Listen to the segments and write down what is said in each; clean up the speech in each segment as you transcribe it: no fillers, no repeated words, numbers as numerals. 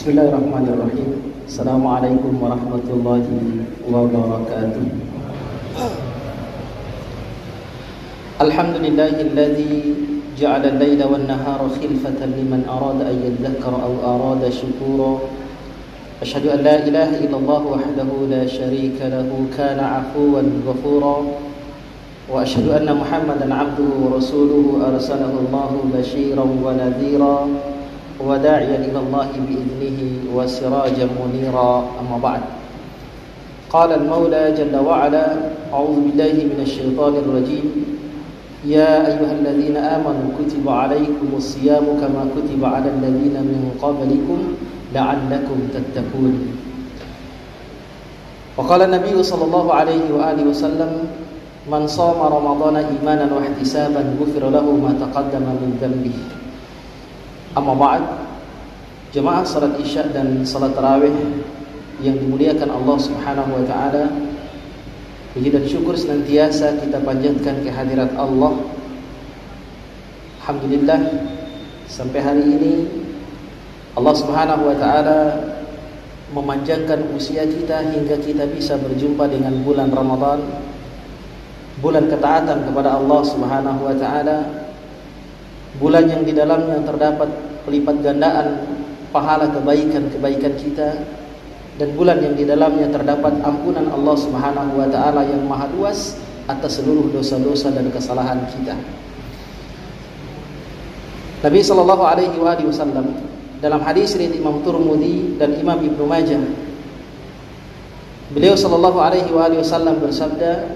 Bismillahirrahmanirrahim. Assalamualaikum warahmatullahi wabarakatuh. Alhamdulillahilladzi ja'ala al-laila wan-nahara khilfatan liman arada an yadhakkara aw arada shukura. Asyhadu an la ilaha illallah wahdahu la syarika lahu kana 'afuwan ghafura. Wa asyhadu anna Muhammadan 'abduhu wa rasuluhu arsalahu Allahu basyiran wa nadhira وداعيا إلى الله بإذنه وسراجا منيرا أما بعد قال المولى جل وعلا أعوذ بالله من الشيطان الرجيم يا أيها الذين آمنوا كتب عليكم الصيام كما كتب على الذين من قبلكم لعلكم تتقون وقال النبي صلى الله عليه وآله وسلم من صام رمضان إيمانا واحتسابا غفر له ما تقدم من ذنبه. Amma ba'd, jemaah salat isya dan salat tarawih yang dimuliakan Allah Subhanahu wa taala. Puji dan syukur senantiasa kita panjatkan kehadirat Allah. Alhamdulillah, sampai hari ini Allah Subhanahu wa taala memanjangkan usia kita hingga kita bisa berjumpa dengan bulan Ramadan, bulan ketaatan kepada Allah Subhanahu wa taala, bulan yang di dalamnya terdapat pelipat gandaan pahala kebaikan-kebaikan kita, dan bulan yang di dalamnya terdapat ampunan Allah Subhanahu wa taala yang maha luas atas seluruh dosa-dosa dan kesalahan kita. Nabi sallallahu alaihi wasallam dalam hadis riwayat Imam Tirmidzi dan Imam Ibnu Majah, beliau sallallahu alaihi wasallam bersabda,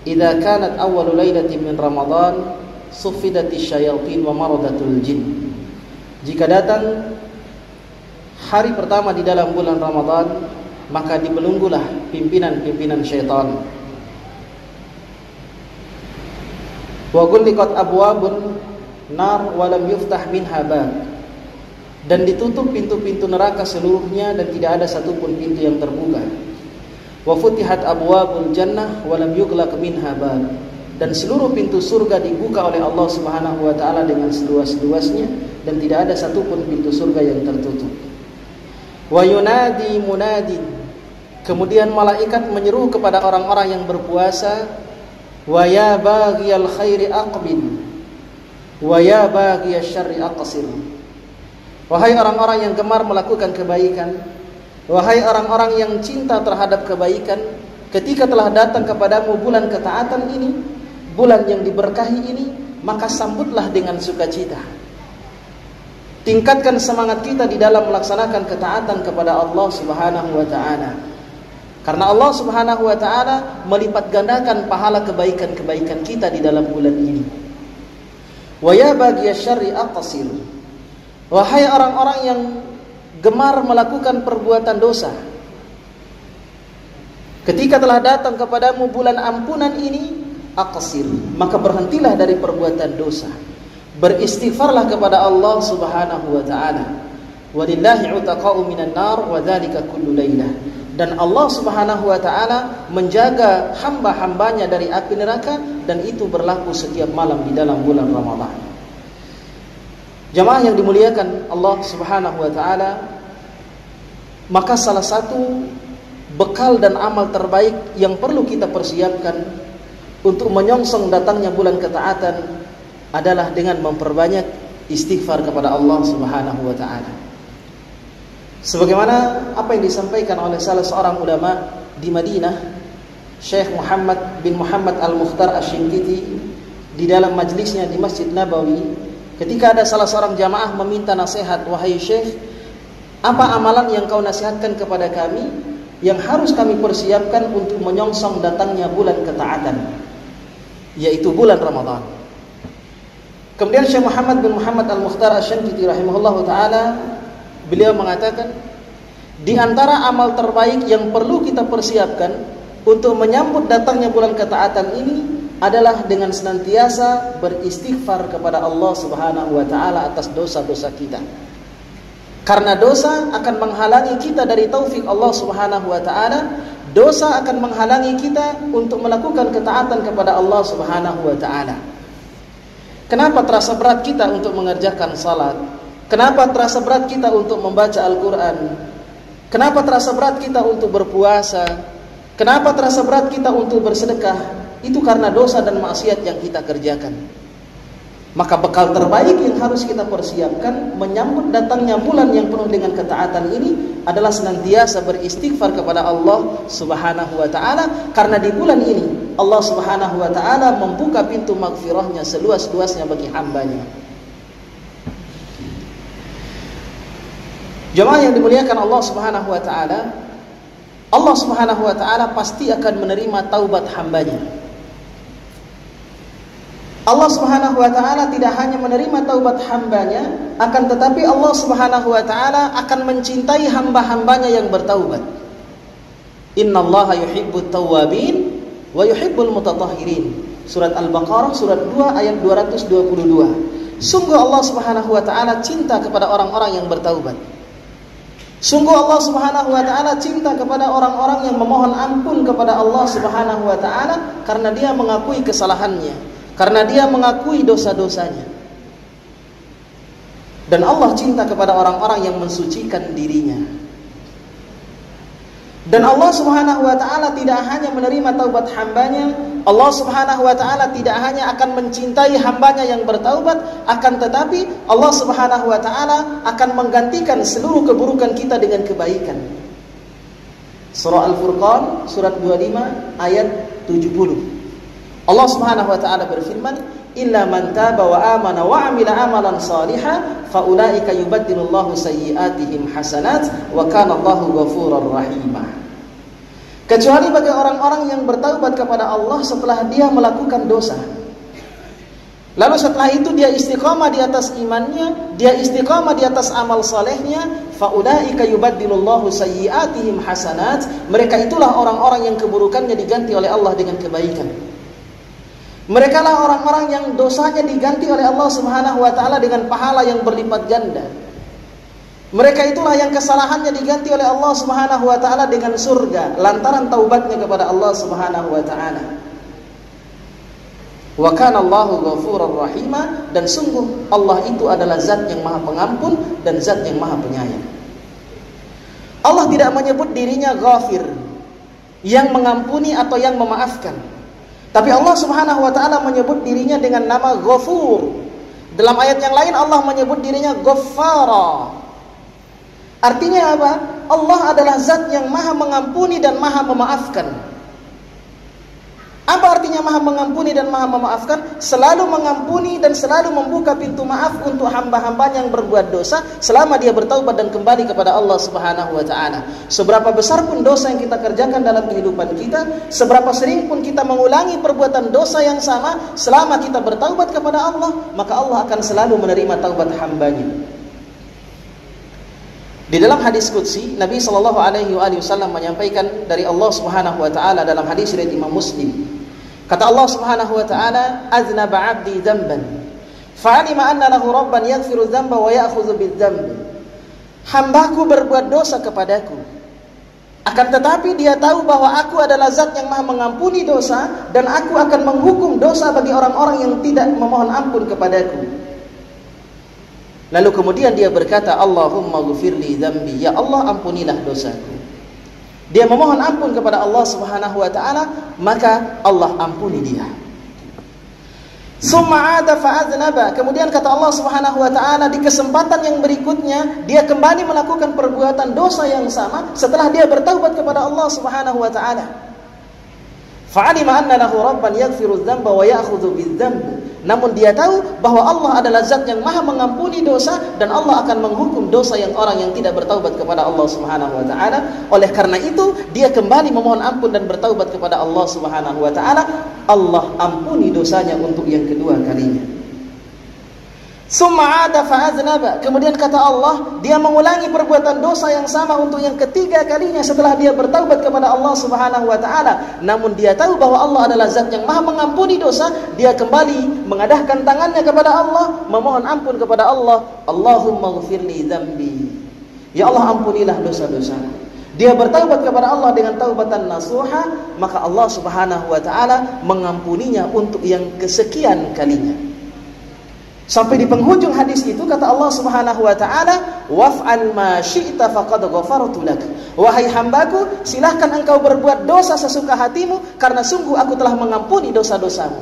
"Idza kanat awwalu lailatin min Ramadan suffidatis syayatin wa maradatul jin." Jika datang hari pertama di dalam bulan Ramadan, maka dibelenggulah pimpinan-pimpinan syaitan. Wa ghulliqat abwabun nar wa lam yuftah minha bab. Dan ditutup pintu-pintu neraka seluruhnya dan tidak ada satupun pintu yang terbuka. Wa futihat abwabul jannah wa lam yughlaq minha bab. Dan seluruh pintu surga dibuka oleh Allah Subhanahu wa taala dengan seluas-luasnya dan tidak ada satupun pintu surga yang tertutup. Wa yunadi munadin. Kemudian malaikat menyeru kepada orang-orang yang berpuasa, wa ya baghiyal khairi aqbil wa ya baghiyasy syarri aqsir. Wahai orang-orang yang gemar melakukan kebaikan, wahai orang-orang yang cinta terhadap kebaikan, ketika telah datang kepadamu bulan ketaatan ini, bulan yang diberkahi ini, maka sambutlah dengan sukacita. Tingkatkan semangat kita di dalam melaksanakan ketaatan kepada Allah Subhanahu wa taala. Karena Allah Subhanahu wa taala melipat gandakan pahala kebaikan-kebaikan kita di dalam bulan ini. Wa ya baghiyasy syarri aqsir. Wahai orang-orang yang gemar melakukan perbuatan dosa, ketika telah datang kepadamu bulan ampunan ini, aqsir, maka berhentilah dari perbuatan dosa. Beristighfarlah kepada Allah Subhanahu wa taala. Walillahi 'utaqa'u minan nar wa dzalika kullu lailah. Dan Allah Subhanahu wa taala menjaga hamba-hambanya dari api neraka, dan itu berlaku setiap malam di dalam bulan Ramadan. Jamaah yang dimuliakan Allah Subhanahu wa taala, maka salah satu bekal dan amal terbaik yang perlu kita persiapkan untuk menyongsong datangnya bulan ketaatan adalah dengan memperbanyak istighfar kepada Allah Subhanahu wa taala. Sebagaimana apa yang disampaikan oleh salah seorang ulama di Madinah, Syekh Muhammad bin Muhammad Al-Mukhtar Asy-Syinkiti, di dalam majlisnya di Masjid Nabawi, ketika ada salah seorang jamaah meminta nasihat, "Wahai Syekh, apa amalan yang kau nasihatkan kepada kami yang harus kami persiapkan untuk menyongsong datangnya bulan ketaatan, yaitu bulan Ramadan?" Kemudian Syekh Muhammad bin Muhammad Al-Mukhtar Asy-Syinkiti rahimahullahu taala, beliau mengatakan, di antara amal terbaik yang perlu kita persiapkan untuk menyambut datangnya bulan ketaatan ini adalah dengan senantiasa beristighfar kepada Allah Subhanahu wa taala atas dosa-dosa kita. Karena dosa akan menghalangi kita dari taufik Allah Subhanahu wa taala. Dosa akan menghalangi kita untuk melakukan ketaatan kepada Allah Subhanahu wa taala. Kenapa terasa berat kita untuk mengerjakan salat? Kenapa terasa berat kita untuk membaca Al-Quran? Kenapa terasa berat kita untuk berpuasa? Kenapa terasa berat kita untuk bersedekah? Itu karena dosa dan maksiat yang kita kerjakan. Maka bekal terbaik yang harus kita persiapkan menyambut datangnya bulan yang penuh dengan ketaatan ini adalah senantiasa beristighfar kepada Allah Subhanahu wa taala, karena di bulan ini Allah Subhanahu wa taala membuka pintu maghfirahnya seluas-luasnya bagi hambanya. Jemaah yang dimuliakan Allah Subhanahu wa taala, Allah Subhanahu wa taala pasti akan menerima taubat hambanya. Allah Subhanahu wa taala tidak hanya menerima taubat hambanya, akan tetapi Allah Subhanahu wa taala akan mencintai hamba-hambanya yang bertaubat. Innallaha yuhibbut tawwabin wa yuhibbul mutatahhirin. Surat Al-Baqarah surat 2 ayat 222. Sungguh Allah Subhanahu wa taala cinta kepada orang-orang yang bertaubat. Sungguh Allah Subhanahu wa taala cinta kepada orang-orang yang memohon ampun kepada Allah Subhanahu wa taala karena dia mengakui kesalahannya, karena dia mengakui dosa-dosanya. Dan Allah cinta kepada orang-orang yang mensucikan dirinya. Dan Allah Subhanahu wa taala tidak hanya menerima taubat hambanya, Allah Subhanahu wa taala tidak hanya akan mencintai hambanya yang bertaubat, akan tetapi Allah Subhanahu wa taala akan menggantikan seluruh keburukan kita dengan kebaikan. Surah Al-Furqan surat 25 ayat 70. Allah Subhanahu wa taala berfirman, "Illa man taba wa amana wa amila amalan shalihan fa ulaika yubaddilullahu sayyi'atihim hasanat wa kana Allahu ghafurur rahimah." Kecuali bagi orang-orang yang bertaubat kepada Allah setelah dia melakukan dosa. Lalu setelah itu dia istiqamah di atas imannya, dia istiqamah di atas amal salehnya, fa ulaika yubaddilullahu sayyi'atihim hasanat. Mereka itulah orang-orang yang keburukannya diganti oleh Allah dengan kebaikan. Mereka lah orang-orang yang dosanya diganti oleh Allah Subhanahu wa taala dengan pahala yang berlipat ganda. Mereka itulah yang kesalahannya diganti oleh Allah Subhanahu wa taala dengan surga lantaran taubatnya kepada Allah Subhanahu wa taala. Wa kana Allahu ghafurur rahima, dan sungguh Allah itu adalah zat yang Maha Pengampun dan zat yang Maha Penyayang. Allah tidak menyebut dirinya Ghafir, yang mengampuni atau yang memaafkan. Tapi Allah Subhanahu wa taala menyebut dirinya dengan nama Ghafur. Dalam ayat yang lain Allah menyebut dirinya Ghaffara. Artinya apa? Allah adalah zat yang Maha mengampuni dan Maha memaafkan. Apa artinya Maha mengampuni dan Maha memaafkan? Selalu mengampuni dan selalu membuka pintu maaf untuk hamba-hambanya yang berbuat dosa selama dia bertaubat dan kembali kepada Allah Subhanahu wa taala. Seberapa besar pun dosa yang kita kerjakan dalam kehidupan kita, seberapa sering pun kita mengulangi perbuatan dosa yang sama, selama kita bertaubat kepada Allah, maka Allah akan selalu menerima taubat hambanya. Di dalam hadis qudsi, Nabi sallallahu alaihi wasallam menyampaikan dari Allah Subhanahu wa taala dalam hadis riwayat Imam Muslim. Kata Allah Subhanahu wa taala, "Aznaba 'abdi dzamban, fa'alima anna lahu rabban yaghfiru dzamba wa ya'khudhu bidz-dzamb." Hambaku berbuat dosa kepadaku, akan tetapi dia tahu bahwa aku adalah zat yang Maha mengampuni dosa, dan aku akan menghukum dosa bagi orang-orang yang tidak memohon ampun kepadaku. Lalu kemudian dia berkata, "Allahumma ghfirli dzambi." Ya Allah, ampunilah dosaku. Dia memohon ampun kepada Allah Subhanahu wa taala, maka Allah ampuni dia. Summa 'ada fa'adznaba. Kemudian kata Allah Subhanahu wa taala, di kesempatan yang berikutnya dia kembali melakukan perbuatan dosa yang sama setelah dia bertaubat kepada Allah Subhanahu wa taala. Fa'alima anna lahu rabban yaghfiru dzamba wa ya'khudhu bidz-dzamb. Namun dia tahu bahwa Allah adalah zat yang Maha mengampuni dosa, dan Allah akan menghukum dosa yang orang yang tidak bertaubat kepada Allah Subhanahu wa taala. Oleh karena itu, dia kembali memohon ampun dan bertaubat kepada Allah Subhanahu wa taala. Allah ampuni dosanya untuk yang kedua kalinya. Summa 'ada fa'adznaba. Kemudian kata Allah, dia mengulangi perbuatan dosa yang sama untuk yang ketiga kalinya setelah dia bertaubat kepada Allah Subhanahu wa taala. Namun dia tahu bahwa Allah adalah zat yang Maha mengampuni dosa, dia kembali mengadahkan tangannya kepada Allah, memohon ampun kepada Allah. Allahumma ghfirli dzambi. Ya Allah, ampunilah dosa-dosa. Dia bertaubat kepada Allah dengan taubatan nasuha, maka Allah Subhanahu wa taala mengampuninya untuk yang kesekian kalinya. Sampai di penghujung hadis itu kata Allah Subhanahu wa taala, "Waf'al ma syi'ta faqad ghafartu lak." Wahai hambaku, silahkan engkau berbuat dosa sesuka hatimu karena sungguh aku telah mengampuni dosa-dosamu.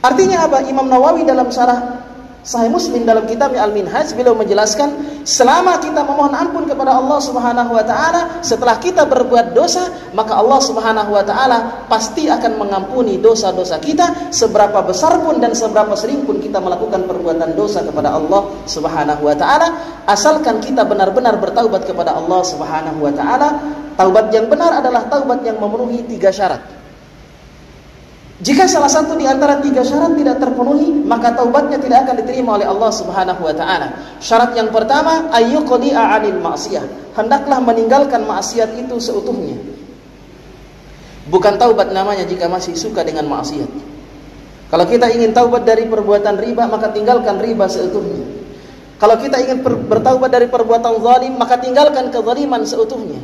Artinya apa? Imam Nawawi dalam syarah Sahih Muslim dalam kitab Al-Minhaj beliau menjelaskan, selama kita memohon ampun kepada Allah Subhanahu wa taala setelah kita berbuat dosa, maka Allah Subhanahu wa taala pasti akan mengampuni dosa-dosa kita, seberapa besar pun dan seberapa sering pun kita melakukan perbuatan dosa kepada Allah Subhanahu wa taala, asalkan kita benar-benar bertaubat kepada Allah Subhanahu wa taala. Taubat yang benar adalah taubat yang memenuhi 3 syarat. Jika salah satu di antara 3 syarat tidak terpenuhi, maka taubatnya tidak akan diterima oleh Allah Subhanahu wa taala. Syarat yang pertama, ayyuqdi'a 'anil ma'siyah. Hendaklah meninggalkan maksiat itu seutuhnya. Bukan taubat namanya jika masih suka dengan maksiat. Kalau kita ingin taubat dari perbuatan riba, maka tinggalkan riba seutuhnya. Kalau kita ingin bertaubat dari perbuatan zalim, maka tinggalkan kezaliman seutuhnya.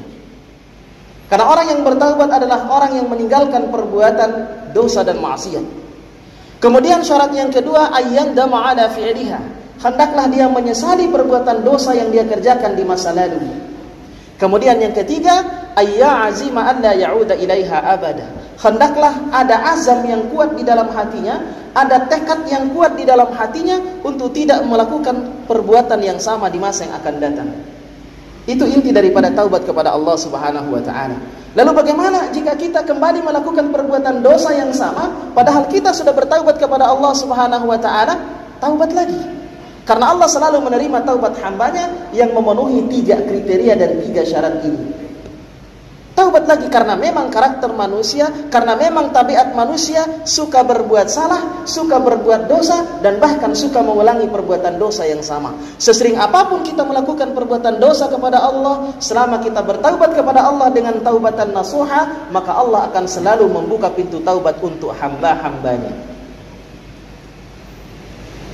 Karena orang yang bertaubat adalah orang yang meninggalkan perbuatan dosa dan maksiat. Kemudian syarat yang kedua, ayyandama ala fi'liha. Hendaklah dia menyesali perbuatan dosa yang dia kerjakan di masa lalu. Kemudian yang ketiga, ayya'azima an la ya'uda ilaiha abada. Hendaklah ada azam yang kuat di dalam hatinya, ada tekad yang kuat di dalam hatinya untuk tidak melakukan perbuatan yang sama di masa yang akan datang. Itu inti daripada taubat kepada Allah Subhanahu wa taala. Lalu bagaimana jika kita kembali melakukan perbuatan dosa yang sama padahal kita sudah bertaubat kepada Allah Subhanahu wa taala? Taubat lagi. Karena Allah selalu menerima taubat hambanya yang memenuhi 3 kriteria dan 3 syarat ini. Taubat lagi karena memang karakter manusia, karena memang tabiat manusia suka berbuat salah, suka berbuat dosa, dan bahkan suka mengulangi perbuatan dosa yang sama. Sesering apapun kita melakukan perbuatan dosa kepada Allah, selama kita bertaubat kepada Allah dengan taubatan nasuha, maka Allah akan selalu membuka pintu taubat untuk hamba-hambanya.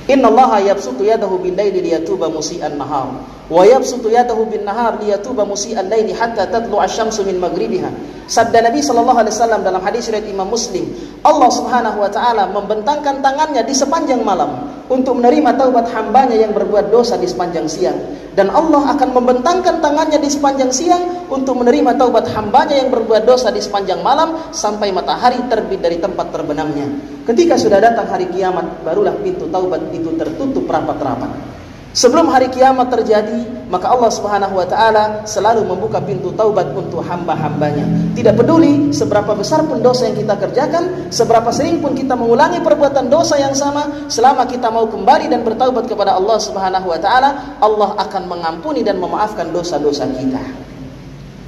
Innallaha yabsutu yadahu bil-laili liyatuba musii'an nahar wa yabsutu yadahu bin-nahar liyatuba musii'al laili hatta tatlu'a asy-syamsu min maghribiha. Sabda Nabi sallallahu alaihi wasallam dalam hadis riwayat Imam Muslim, Allah Subhanahu wa taala membentangkan tangannya di sepanjang malam untuk menerima taubat hambanya yang berbuat dosa di sepanjang siang, dan Allah akan membentangkan tangannya di sepanjang siang untuk menerima taubat hambanya yang berbuat dosa di sepanjang malam sampai matahari terbit dari tempat terbenamnya. Ketika sudah datang hari kiamat, barulah pintu taubat itu tertutup rapat-rapat. Sebelum hari kiamat terjadi, maka Allah Subhanahu wa taala selalu membuka pintu taubat untuk hamba-hambanya. Tidak peduli seberapa besar pun dosa yang kita kerjakan, seberapa sering pun kita mengulangi perbuatan dosa yang sama, selama kita mau kembali dan bertaubat kepada Allah Subhanahu wa taala, Allah akan mengampuni dan memaafkan dosa-dosa kita.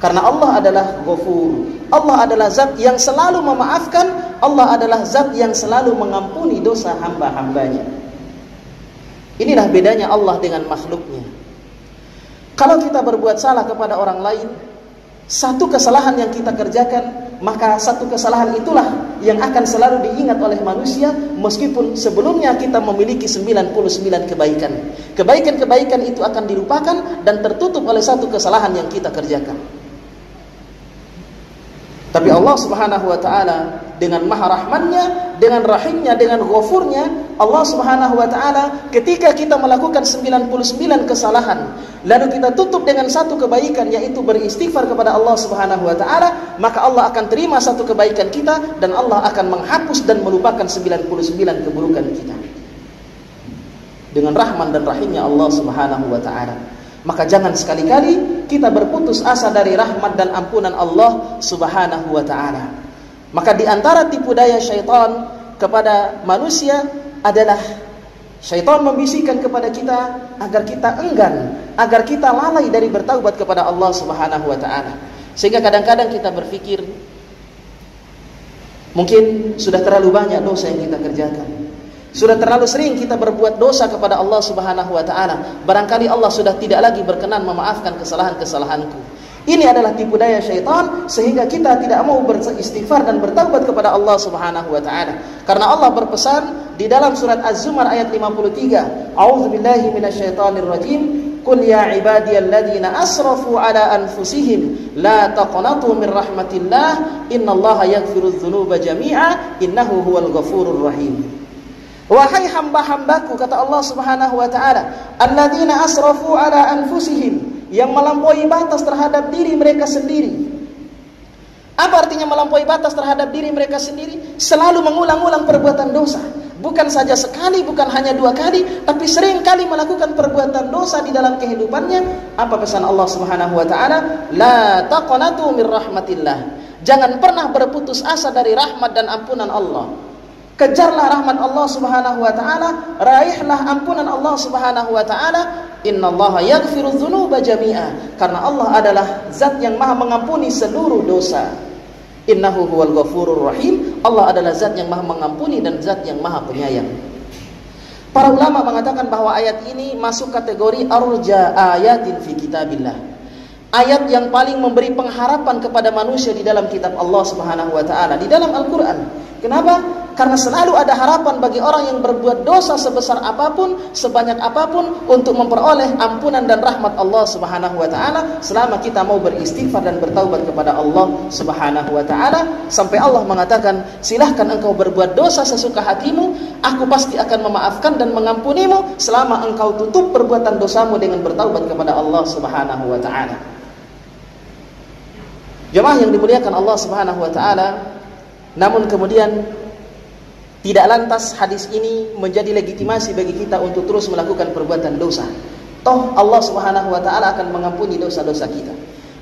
Karena Allah adalah Ghafur. Allah adalah zat yang selalu memaafkan, Allah adalah zat yang selalu mengampuni dosa hamba-hambanya. Inilah bedanya Allah dengan makhluknya. Kalau kita berbuat salah kepada orang lain, satu kesalahan yang kita kerjakan, maka satu kesalahan itulah yang akan selalu diingat oleh manusia, meskipun sebelumnya kita memiliki 99 kebaikan. Kebaikan-kebaikan itu akan dilupakan dan tertutup oleh satu kesalahan yang kita kerjakan. Tapi Allah Subhanahu wa taala dengan maha rahmannya, dengan rahimnya, dengan ghafurnya, Allah Subhanahu wa taala ketika kita melakukan 99 kesalahan, lalu kita tutup dengan satu kebaikan, yaitu beristighfar kepada Allah Subhanahu wa taala, maka Allah akan terima satu kebaikan kita dan Allah akan menghapus dan melupakan 99 keburukan kita. Dengan rahman dan rahimnya Allah Subhanahu wa taala. Maka jangan sekali-kali kita berputus asa dari rahmat dan ampunan Allah Subhanahu wa taala. Maka di antara tipu daya syaitan kepada manusia adalah syaitan membisikkan kepada kita agar kita enggan, agar kita lalai dari bertaubat kepada Allah Subhanahu wa taala. Sehingga kadang-kadang kita berpikir mungkin sudah terlalu banyak dosa yang kita kerjakan. Sudah terlalu sering kita berbuat dosa kepada Allah Subhanahu wa taala. Barangkali Allah sudah tidak lagi berkenan memaafkan kesalahan-kesalahanku. Ini adalah tipu daya syaitan sehingga kita tidak mau beristighfar dan bertaubat kepada Allah Subhanahu wa taala. Karena Allah berpesan di dalam surat Az-Zumar ayat 53, A'udzubillahi minasyaitonir rajim. Qul ya ibadiyalladzina asrafu ala anfusihim la taqnatu min rahmatillah innallaha yaghfirudz dzunuba jami'a innahu huwal ghafurur rahim. Wahai hamba-hambaku, kata Allah Subhanahu wa taala, alladzina asrafu ala anfusihim, yang melampaui batas terhadap diri mereka sendiri. Apa artinya melampaui batas terhadap diri mereka sendiri? Selalu mengulang-ulang perbuatan dosa. Bukan saja sekali, bukan hanya 2 kali, tapi sering kali melakukan perbuatan dosa di dalam kehidupannya. Apa pesan Allah Subhanahu wa taala? La taqnatu mir rahmatillah. Jangan pernah berputus asa dari rahmat dan ampunan Allah. Kejarlah rahmat Allah Subhanahu wa taala, raihlah ampunan Allah Subhanahu wa taala. Innallaha yaghfiru dzunuba jami'a. Karena Allah adalah zat yang Maha mengampuni seluruh dosa. Innahu huwal ghafurur rahim. Allah adalah zat yang Maha mengampuni dan zat yang Maha penyayang. Para ulama mengatakan bahwa ayat ini masuk kategori arja ayatin fi kitabillah. Ayat yang paling memberi pengharapan kepada manusia di dalam kitab Allah Subhanahu wa taala, di dalam Al-Qur'an. Kenapa? Karena selalu ada harapan bagi orang yang berbuat dosa sebesar apapun, sebanyak apapun, untuk memperoleh ampunan dan rahmat Allah Subhanahu wa taala selama kita mau beristighfar dan bertaubat kepada Allah Subhanahu wa taala, sampai Allah mengatakan, silahkan engkau berbuat dosa sesuka hatimu, aku pasti akan memaafkan dan mengampunimu selama engkau tutup perbuatan dosamu dengan bertaubat kepada Allah Subhanahu wa taala. Jemaah yang dimuliakan Allah Subhanahu wa taala, namun kemudian tidak lantas hadis ini menjadi legitimasi bagi kita untuk terus melakukan perbuatan dosa. Toh Allah Subhanahu wa taala akan mengampuni dosa-dosa kita.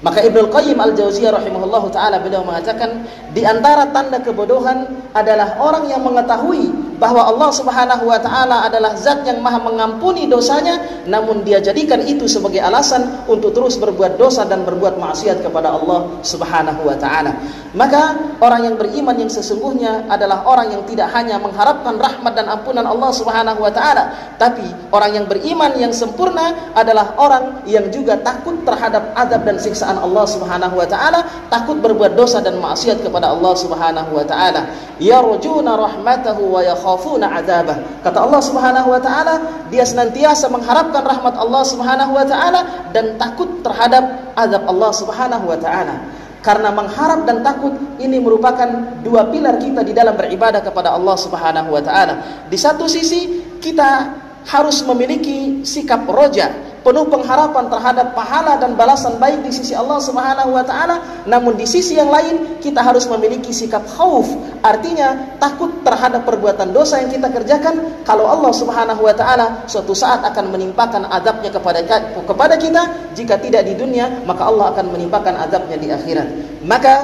Maka Ibnu Qayyim Al-Jauziyah rahimahullahu taala beliau mengatakan, di antara tanda kebodohan adalah orang yang mengetahui bahwa Allah Subhanahu wa taala adalah zat yang Maha mengampuni dosanya, namun dia jadikan itu sebagai alasan untuk terus berbuat dosa dan berbuat maksiat kepada Allah Subhanahu wa taala. Maka orang yang beriman yang sesungguhnya adalah orang yang tidak hanya mengharapkan rahmat dan ampunan Allah Subhanahu wa taala, tapi orang yang beriman yang sempurna adalah orang yang juga takut terhadap azab dan siksaan Allah Subhanahu wa taala, takut berbuat dosa dan maksiat kepada Allah Subhanahu wa taala. Yarjuna rahmatahu wa yakhafuna adzabah. Kata Allah Subhanahu wa taala, dia senantiasa mengharapkan rahmat Allah Subhanahu wa taala dan takut terhadap azab Allah Subhanahu wa taala. Karena mengharap dan takut ini merupakan 2 pilar kita di dalam beribadah kepada Allah Subhanahu wa taala. Di satu sisi kita harus memiliki sikap roja, penuh pengharapan terhadap pahala dan balasan baik di sisi Allah Subhanahu wa taala. Namun di sisi yang lain kita harus memiliki sikap khauf, artinya takut terhadap perbuatan dosa yang kita kerjakan. Kalau Allah Subhanahu wa taala suatu saat akan menimpakan azabnya kepada kita, jika tidak di dunia, maka Allah akan menimpakan azabnya di akhirat. Maka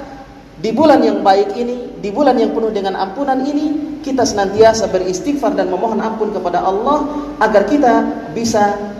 di bulan yang baik ini, di bulan yang penuh dengan ampunan ini, kita senantiasa beristighfar dan memohon ampun kepada Allah agar kita bisa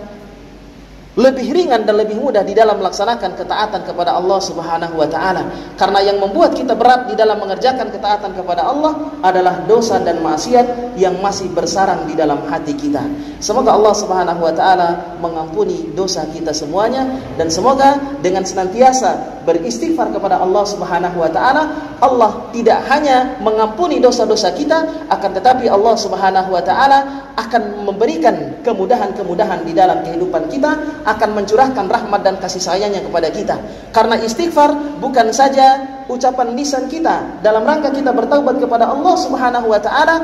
lebih ringan dan lebih mudah di dalam melaksanakan ketaatan kepada Allah Subhanahu wa taala. Karena yang membuat kita berat di dalam mengerjakan ketaatan kepada Allah adalah dosa dan maksiat yang masih bersarang di dalam hati kita. Semoga Allah Subhanahu wa taala mengampuni dosa kita semuanya, dan semoga dengan senantiasa beristighfar kepada Allah Subhanahu wa taala, Allah tidak hanya mengampuni dosa-dosa kita, akan tetapi Allah Subhanahu wa taala akan memberikan kemudahan-kemudahan di dalam kehidupan kita, akan mencurahkan rahmat dan kasih sayangnya kepada kita. Karena istighfar bukan saja ucapan lisan kita dalam rangka kita bertaubat kepada Allah Subhanahu wa taala.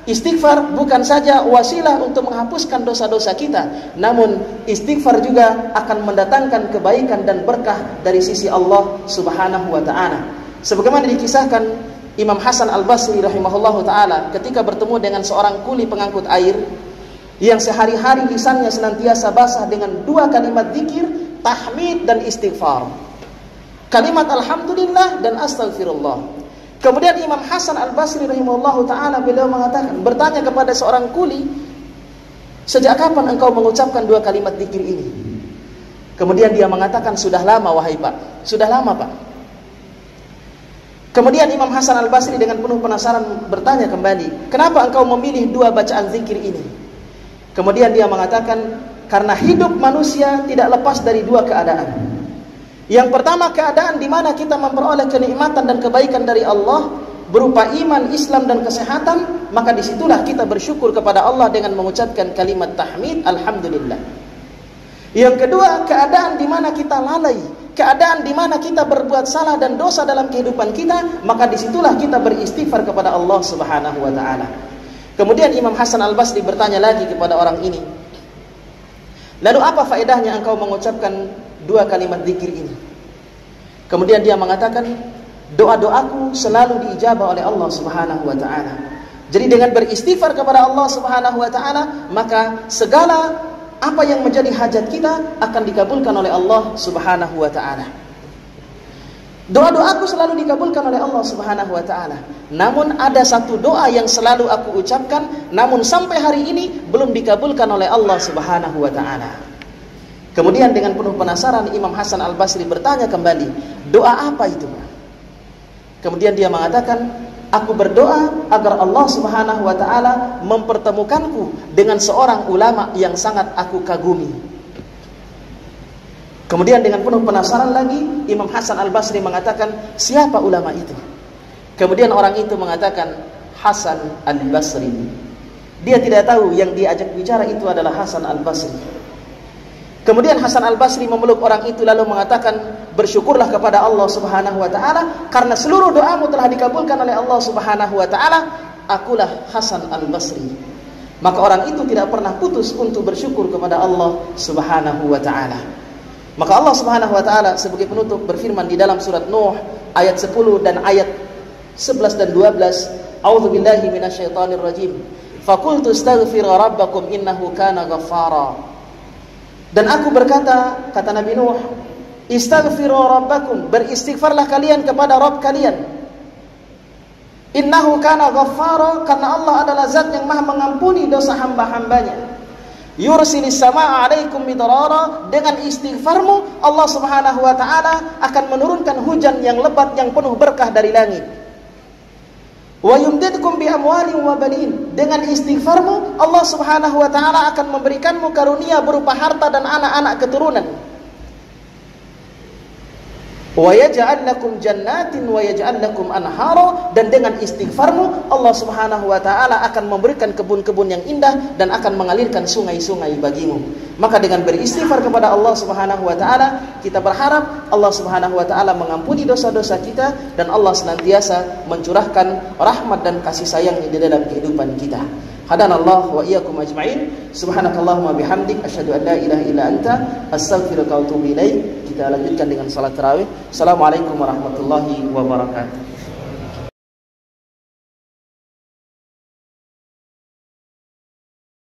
Istighfar bukan saja wasilah untuk menghapuskan dosa-dosa kita, namun istighfar juga akan mendatangkan kebaikan dan berkah dari sisi Allah Subhanahu wa taala. Sebagaimana dikisahkan Imam Hasan Al-Basri rahimahullahu taala ketika bertemu dengan seorang kuli pengangkut air yang sehari-hari lisannya senantiasa basah dengan 2 kalimat zikir, tahmid dan istighfar. Kalimat alhamdulillah dan astagfirullah. Kemudian Imam Hasan Al-Basri rahimahullahu taala beliau mengatakan, bertanya kepada seorang kuli, "Sejak kapan engkau mengucapkan 2 kalimat zikir ini?" Kemudian dia mengatakan, "Sudah lama wahai Pak." "Sudah lama, Pak." Kemudian Imam Hasan Al-Basri dengan penuh penasaran bertanya kembali, "Kenapa engkau memilih 2 bacaan zikir ini?" Kemudian dia mengatakan, karena hidup manusia tidak lepas dari 2 keadaan. Yang pertama, keadaan di mana kita memperoleh kenikmatan dan kebaikan dari Allah berupa iman, Islam dan kesehatan, maka disitulah kita bersyukur kepada Allah dengan mengucapkan kalimat tahmid, alhamdulillah. Yang kedua, keadaan di mana kita lalai, keadaan di mana kita berbuat salah dan dosa dalam kehidupan kita, maka disitulah kita beristighfar kepada Allah Subhanahu wa taala. Kemudian Imam Hasan Al-Basri bertanya lagi kepada orang ini, lalu apa faedahnya engkau mengucapkan 2 kalimat zikir ini? Kemudian dia mengatakan, doa-doaku selalu diijabah oleh Allah Subhanahu wa taala. Jadi dengan beristighfar kepada Allah Subhanahu wa taala, maka segala apa yang menjadi hajat kita akan dikabulkan oleh Allah Subhanahu wa taala. Doa-doaku selalu dikabulkan oleh Allah Subhanahu wa taala. Namun ada satu doa yang selalu aku ucapkan, namun sampai hari ini belum dikabulkan oleh Allah Subhanahu wa taala. Kemudian dengan penuh penasaran Imam Hasan Al-Basri bertanya kembali, doa apa itu? Kemudian dia mengatakan, aku berdoa agar Allah Subhanahu wa taala mempertemukanku dengan seorang ulama yang sangat aku kagumi. Kemudian dengan penuh penasaran lagi Imam Hasan Al-Basri mengatakan, siapa ulama itu? Kemudian orang itu mengatakan, Hasan Al-Basri. Dia tidak tahu yang diajak bicara itu adalah Hasan Al-Basri. Kemudian Hasan Al-Basri memeluk orang itu lalu mengatakan, bersyukurlah kepada Allah Subhanahu wa taala karena seluruh doamu telah dikabulkan oleh Allah Subhanahu wa taala. Akulah Hasan Al-Basri. Maka orang itu tidak pernah putus untuk bersyukur kepada Allah Subhanahu wa taala. Maka Allah Subhanahu wa taala sebagai penutup berfirman di dalam surat Nuh ayat 10 dan ayat 11 dan 12, A'udzubillahi minasyaitonir rajim. Faqultu astaghfiru rabbakum innahu kana ghaffara. Dan aku berkata, kata Nabi Nuh, istaghfiru rabbakum, beristighfarlah kalian kepada Rabb kalian. Innahu kana ghaffara, karena Allah adalah zat yang maha mengampuni dosa hamba-hambanya. Yursilis samaa 'alaikum midrara, dengan istighfarmu Allah Subhanahu wa taala akan menurunkan hujan yang lebat yang penuh berkah dari langit. Wa yumdidkum bi amwalin wa banin, dengan istighfarmu Allah Subhanahu wa taala akan memberikanmu karunia berupa harta dan anak-anak keturunan. Wa yaj'al lakum jannatin wa yaj'al lakum anhara, dan dengan istighfarmu Allah Subhanahu wa taala akan memberikan kebun-kebun yang indah dan akan mengalirkan sungai-sungai bagimu. Maka dengan beristighfar kepada Allah Subhanahu wa taala, kita berharap Allah Subhanahu wa taala mengampuni dosa-dosa kita dan Allah senantiasa mencurahkan rahmat dan kasih sayang-Nya di dalam kehidupan kita. Hadanallahu wa iyyakum ajma'in. Subhanakallahumma bihamdik asyhadu an la ilaha illa anta astaghfiruka wa atubu ilaik. Kita lanjutkan dengan salat tarawih. Assalamualaikum warahmatullahi wabarakatuh.